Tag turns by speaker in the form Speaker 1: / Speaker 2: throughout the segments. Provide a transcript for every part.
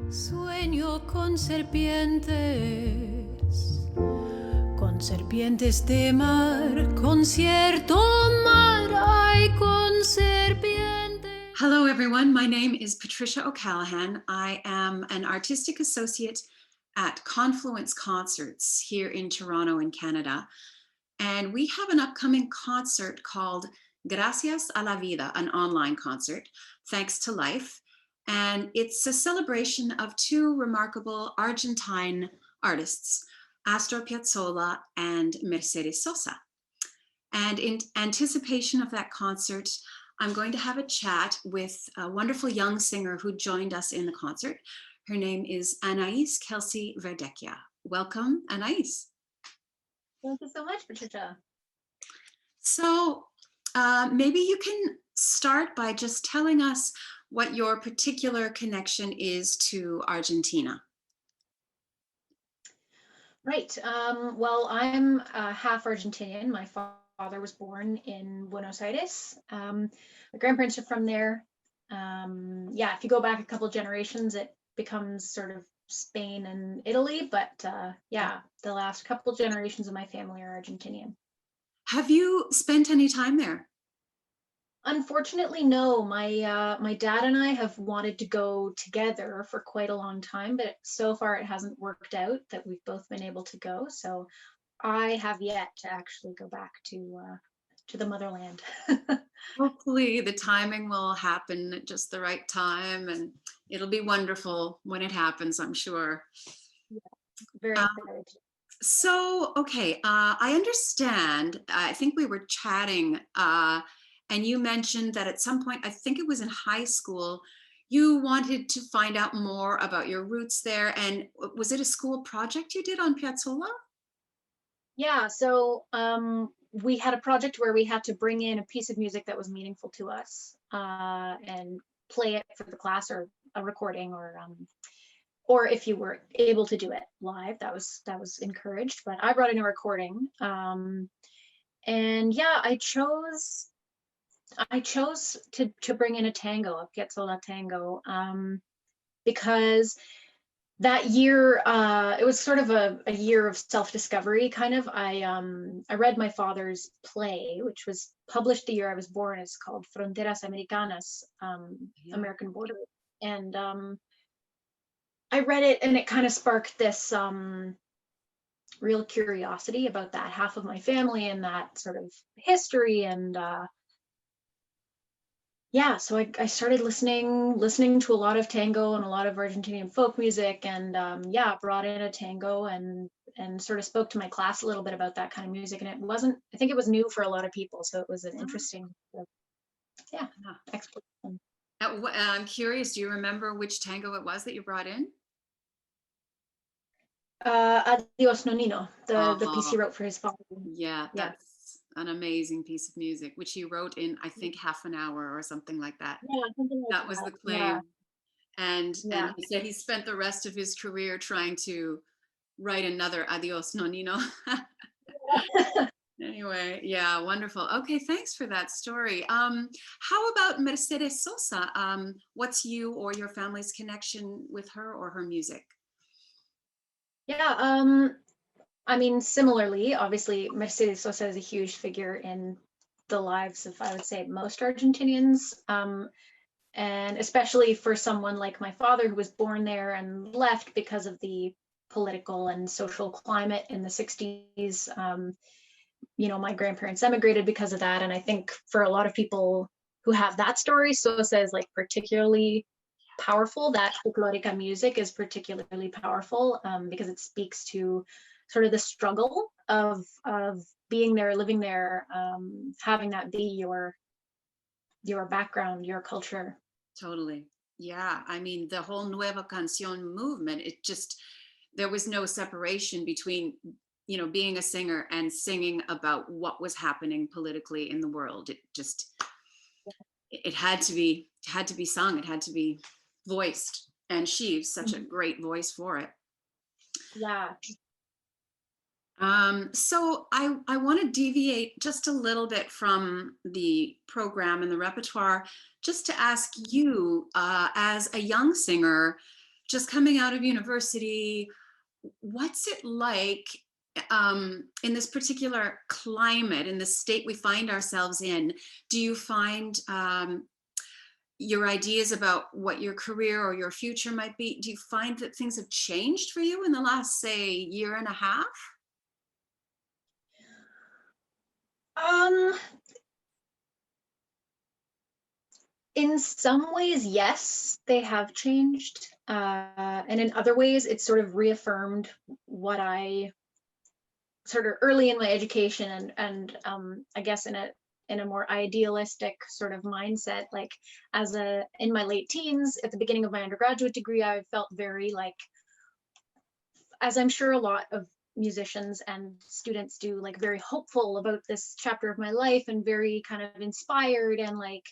Speaker 1: Sueño con serpientes de mar, concierto mar, ay, con serpientes.
Speaker 2: Hello, everyone. My name is Patricia O'Callaghan. I am an artistic associate at Confluence Concerts here in Toronto in Canada. And we have an upcoming concert called Gracias a la Vida, an online concert, thanks to life. And it's a celebration of two remarkable Argentine artists, Astor Piazzolla and Mercedes Sosa. And in anticipation of that concert, I'm going to have a chat with a wonderful young singer who joined us in the concert. Her name is Anaïs Kelsey-Verdecchia. Welcome, Anaïs.
Speaker 3: Thank you so much, Patricia.
Speaker 2: So maybe you can start by just telling us what your particular connection is to Argentina.
Speaker 3: Right. Well, I'm half Argentinian. My father was born in Buenos Aires. My grandparents are from there. Yeah, if you go back a couple generations, it becomes sort of Spain and Italy. But yeah, the last couple generations of my family are Argentinian.
Speaker 2: Have you spent any time there?
Speaker 3: Unfortunately, no. My dad and I have wanted to go together for quite a long time, but so far it hasn't worked out that we've both been able to go. So I have yet to actually go back to the motherland.
Speaker 2: Hopefully the timing will happen at just the right time, and it'll be wonderful when it happens, I'm sure.
Speaker 3: Yeah, very excited.
Speaker 2: So, okay, I understand. I think we were chatting and you mentioned that at some point, I think it was in high school, you wanted to find out more about your roots there. And was it a school project you did on Piazzolla?
Speaker 3: Yeah, so we had a project where we had to bring in a piece of music that was meaningful to us and play it for the class, or a recording, or if you were able to do it live, that was encouraged. But I brought in a recording, and yeah, I chose to bring in a tango, a Piazzolla tango, because that year it was sort of a year of self-discovery, kind of. I read my father's play, which was published the year I was born. It's called Fronteras Americanas, American Border, and I read it, and it kind of sparked this real curiosity about that half of my family and that sort of history. And yeah, so I started listening to a lot of tango and a lot of Argentinian folk music, and yeah, brought in a tango and sort of spoke to my class a little bit about that kind of music. And I think it was new for a lot of people, so it was an interesting, yeah, exploration.
Speaker 2: I'm curious, do you remember which tango it was that you brought in?
Speaker 3: Adios Nonino, the piece he wrote for his father.
Speaker 2: Yeah, that's an amazing piece of music, which he wrote in, I think, half an hour or something like that.
Speaker 3: Yeah, something like
Speaker 2: that was the claim.
Speaker 3: Yeah.
Speaker 2: And he said he spent the rest of his career trying to write another Adios Nonino. Anyway, yeah, wonderful. Okay, thanks for that story. How about Mercedes Sosa? What's you or your family's connection with her or her music?
Speaker 3: Yeah, I mean, similarly, obviously, Mercedes Sosa is a huge figure in the lives of, I would say, most Argentinians, and especially for someone like my father, who was born there and left because of the political and social climate in the 60s. You know, my grandparents emigrated because of that, and I think for a lot of people who have that story, Sosa is like particularly powerful. That folklorica music is particularly powerful because it speaks to sort of the struggle of being there, living there, having that be your background, your culture.
Speaker 2: Totally. Yeah. I mean, the whole Nueva Cancion movement, there was no separation between, you know, being a singer and singing about what was happening politically in the world. It had to be sung. It had to be voiced. And she's such a great voice for it.
Speaker 3: Yeah.
Speaker 2: So I want to deviate just a little bit from the program and the repertoire, just to ask you, as a young singer, just coming out of university, what's it like in this particular climate, in the state we find ourselves in? Do you find your ideas about what your career or your future might be, do you find that things have changed for you in the last, say, year and a half?
Speaker 3: In some ways, yes, they have changed. And in other ways, it's sort of reaffirmed what I sort of early in my education and I guess in a more idealistic sort of mindset, like in my late teens, at the beginning of my undergraduate degree, I felt very like, as I'm sure a lot of musicians and students do, like very hopeful about this chapter of my life and very kind of inspired and like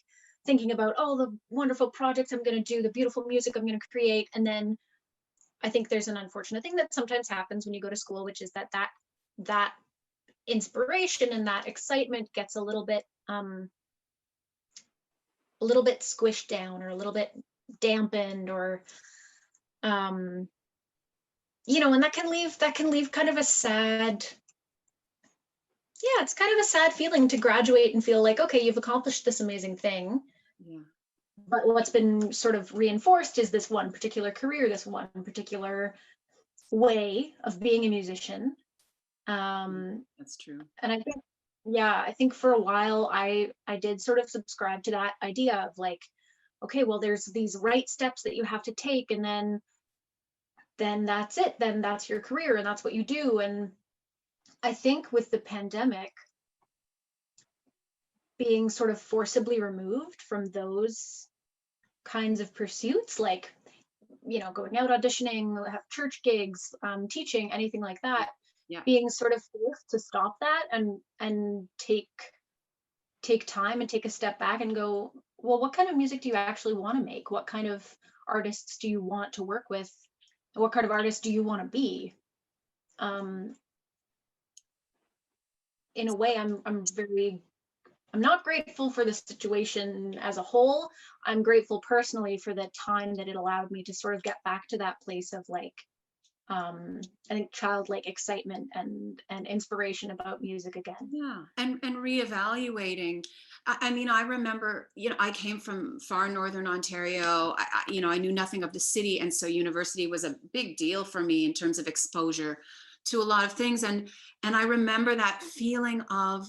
Speaker 3: thinking about all the wonderful projects I'm going to do, the beautiful music I'm going to create. And then I think there's an unfortunate thing that sometimes happens when you go to school, which is that inspiration and that excitement gets a little bit squished down or a little bit dampened, or you know, and that can leave kind of a sad, yeah, it's kind of a sad feeling to graduate and feel like, okay, you've accomplished this amazing thing.
Speaker 2: Yeah.
Speaker 3: But what's been sort of reinforced is this one particular career, this one particular way of being a musician.
Speaker 2: That's true.
Speaker 3: And I think for a while I did sort of subscribe to that idea of like, okay, well, there's these right steps that you have to take, and then that's it, then that's your career and that's what you do. And I think with the pandemic, being sort of forcibly removed from those kinds of pursuits, like, you know, going out auditioning, have church gigs, teaching, anything like that,
Speaker 2: yeah.
Speaker 3: Being sort of forced to stop that and take time and take a step back and go, well, what kind of music do you actually want to make? What kind of artists do you want to work with? What kind of artist do you want to be? In a way, I'm not grateful for the situation as a whole. I'm grateful personally for the time that it allowed me to sort of get back to that place of like, I think childlike excitement and inspiration about music again.
Speaker 2: Yeah, and reevaluating. I mean, I remember, you know, I came from far northern Ontario. You know, I knew nothing of the city, and so university was a big deal for me in terms of exposure to a lot of things. And I remember that feeling of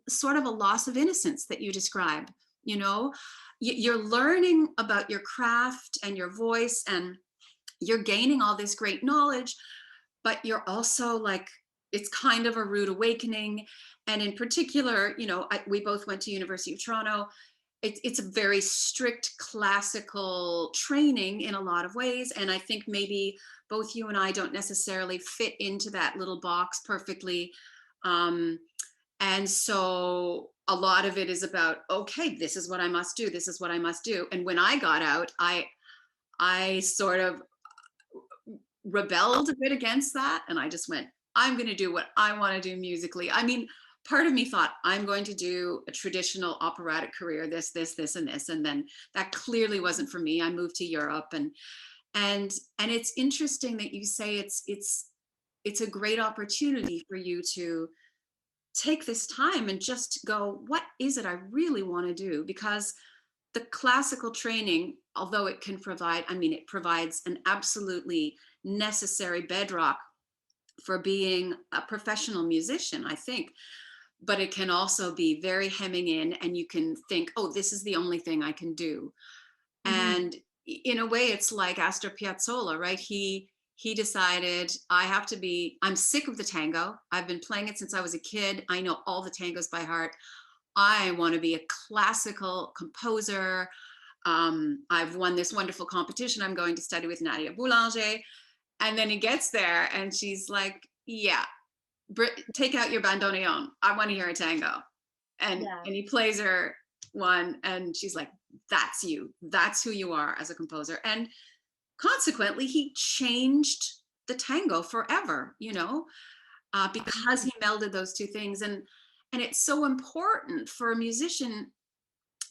Speaker 2: sort of a loss of innocence that you describe. You know, you're learning about your craft and your voice, and you're gaining all this great knowledge, but you're also like, it's kind of a rude awakening. And in particular, you know, we both went to University of Toronto. It's a very strict classical training in a lot of ways. And I think maybe both you and I don't necessarily fit into that little box perfectly. And so a lot of it is about, okay, this is what I must do. This is what I must do. And when I got out, I sort of rebelled a bit against that. And I just went, I'm going to do what I want to do musically. I mean, part of me thought, I'm going to do a traditional operatic career, this, and this. And then that clearly wasn't for me. I moved to Europe, and it's interesting that you say it's a great opportunity for you to take this time and just go, what is it I really want to do? Because the classical training, although it can provide, I mean, it provides an absolutely necessary bedrock for being a professional musician, I think. But it can also be very hemming in, and you can think, oh, this is the only thing I can do. Mm-hmm. And in a way, it's like Astor Piazzolla, right? He decided, I'm sick of the tango. I've been playing it since I was a kid. I know all the tangos by heart. I want to be a classical composer. I've won this wonderful competition. I'm going to study with Nadia Boulanger. And then he gets there and she's like, yeah, take out your bandoneon. I want to hear a tango. And he plays her one, and she's like, that's you. That's who you are as a composer. And consequently, he changed the tango forever, you know, because he melded those two things. And it's so important for a musician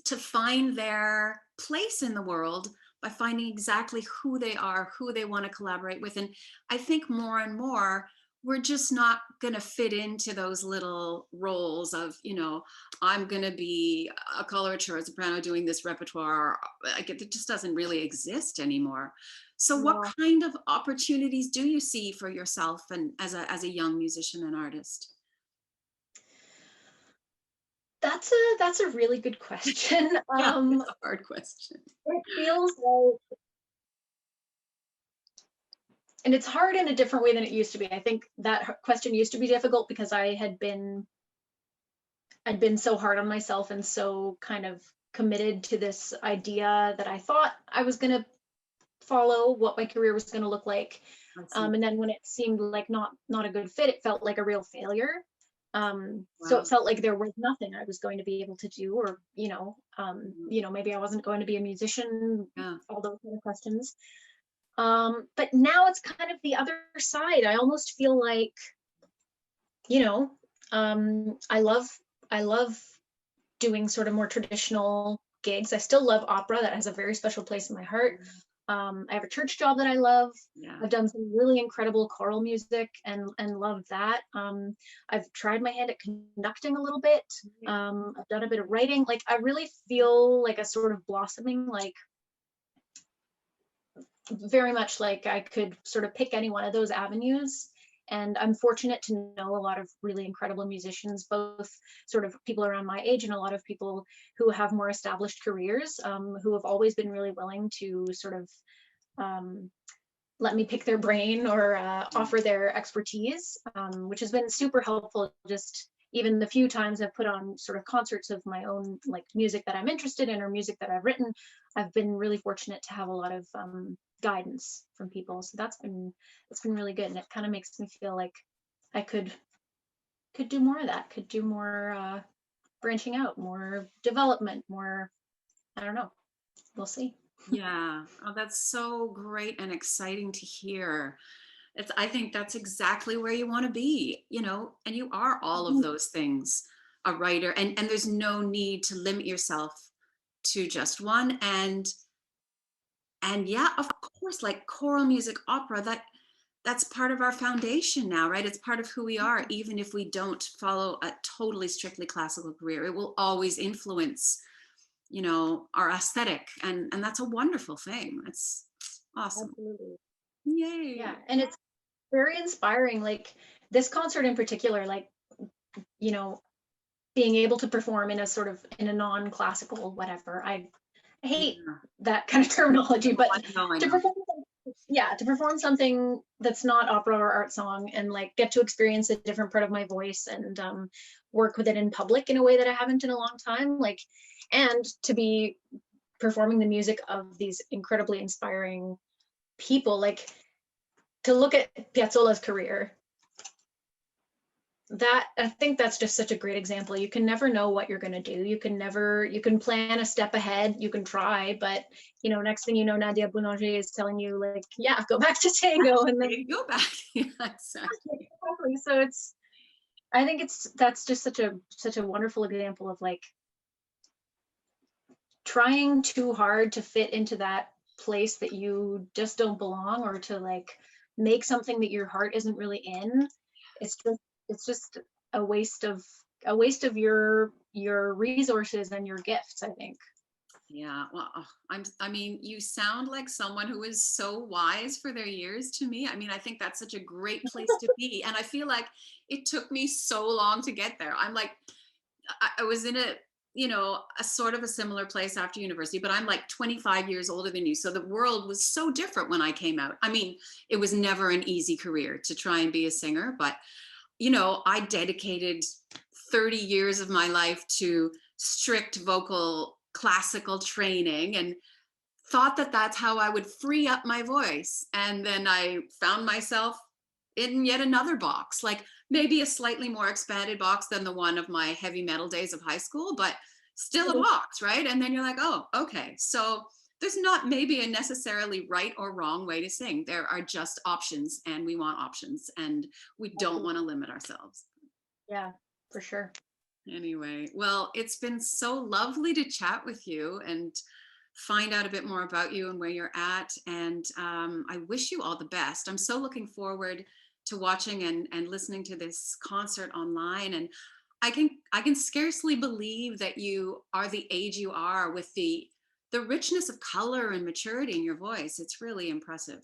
Speaker 2: to find their place in the world by finding exactly who they are, who they want to collaborate with. And I think more and more, we're just not going to fit into those little roles of, I'm going to be a colorature, a soprano doing this repertoire. Like, it just doesn't really exist anymore. So what kind of opportunities do you see for yourself and as a young musician and artist?
Speaker 3: That's a really good question.
Speaker 2: Yeah, it's a hard question.
Speaker 3: It feels like, and it's hard in a different way than it used to be. I think that question used to be difficult because I'd been so hard on myself and so kind of committed to this idea that I thought I was going to follow, what my career was going to look like. And then when it seemed like not a good fit, it felt like a real failure. So it felt like there was nothing I was going to be able to do, or, maybe I wasn't going to be a musician, all those kind of questions. But now it's kind of the other side. I almost feel like, I love doing sort of more traditional gigs. I still love opera. That has a very special place in my heart. I have a church job that I love. I've done some really incredible choral music and love that. I've tried my hand at conducting a little bit. I've done a bit of writing. Like, I really feel like a sort of blossoming, like very much like I could sort of pick any one of those avenues. And I'm fortunate to know a lot of really incredible musicians, both sort of people around my age and a lot of people who have more established careers, who have always been really willing to sort of let me pick their brain or offer their expertise, which has been super helpful. Just even the few times I've put on sort of concerts of my own, like music that I'm interested in or music that I've written, I've been really fortunate to have a lot of guidance from people. So that's been really good, and it kind of makes me feel like I could do more of that, could do more branching out, more development, more, I don't know, we'll see.
Speaker 2: Yeah, oh, that's so great and exciting to hear. I think that's exactly where you want to be, and you are all of those things, a writer, and there's no need to limit yourself to just one. And yeah, of course, like choral music, opera, that's part of our foundation now, right? It's part of who we are, even if we don't follow a totally strictly classical career. It will always influence, our aesthetic, and that's a wonderful thing. That's awesome.
Speaker 3: Absolutely.
Speaker 2: Yay.
Speaker 3: Yeah, and it's very inspiring. Like this concert in particular, like, being able to perform in a non-classical whatever. I hate that kind of terminology, but
Speaker 2: I know.
Speaker 3: to perform something that's not opera or art song and like get to experience a different part of my voice and work with it in public in a way that I haven't in a long time, like, and to be performing the music of these incredibly inspiring people, like to look at Piazzolla's career, that I think that's just such a great example. You can never know what you're going to do. You can plan a step ahead, you can try, but next thing you know, Nadia Boulanger is telling you like, yeah, go back to tango, and then
Speaker 2: you go back. Yeah, exactly.
Speaker 3: So I think that's just such a wonderful example of like trying too hard to fit into that place that you just don't belong, or to like make something that your heart isn't really in. It's just a waste of your resources and your gifts, I think.
Speaker 2: Yeah, well, you sound like someone who is so wise for their years to me. I think that's such a great place to be. And I feel like it took me so long to get there. I'm like, I was in a sort of a similar place after university, but I'm like 25 years older than you. So the world was so different when I came out. It was never an easy career to try and be a singer, but I dedicated 30 years of my life to strict vocal classical training and thought that that's how I would free up my voice. And then I found myself in yet another box, like maybe a slightly more expanded box than the one of my heavy metal days of high school, but still a box, right? And then you're like, oh, okay. So there's not maybe a necessarily right or wrong way to sing. There are just options, and we want options, and we don't want to limit ourselves.
Speaker 3: Yeah, for sure.
Speaker 2: Anyway, well, it's been so lovely to chat with you, and find out a bit more about you and where you're at. And I wish you all the best. I'm so looking forward to watching and listening to this concert online. And I can scarcely believe that you are the age you are with the richness of color and maturity in your voice. It's really impressive.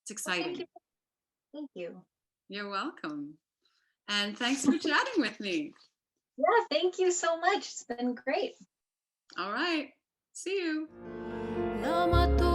Speaker 2: It's exciting.
Speaker 3: Thank you. Thank you.
Speaker 2: You're welcome. And thanks for chatting with me.
Speaker 3: Yeah, thank you so much. It's been great.
Speaker 2: All right. See you.
Speaker 1: La mató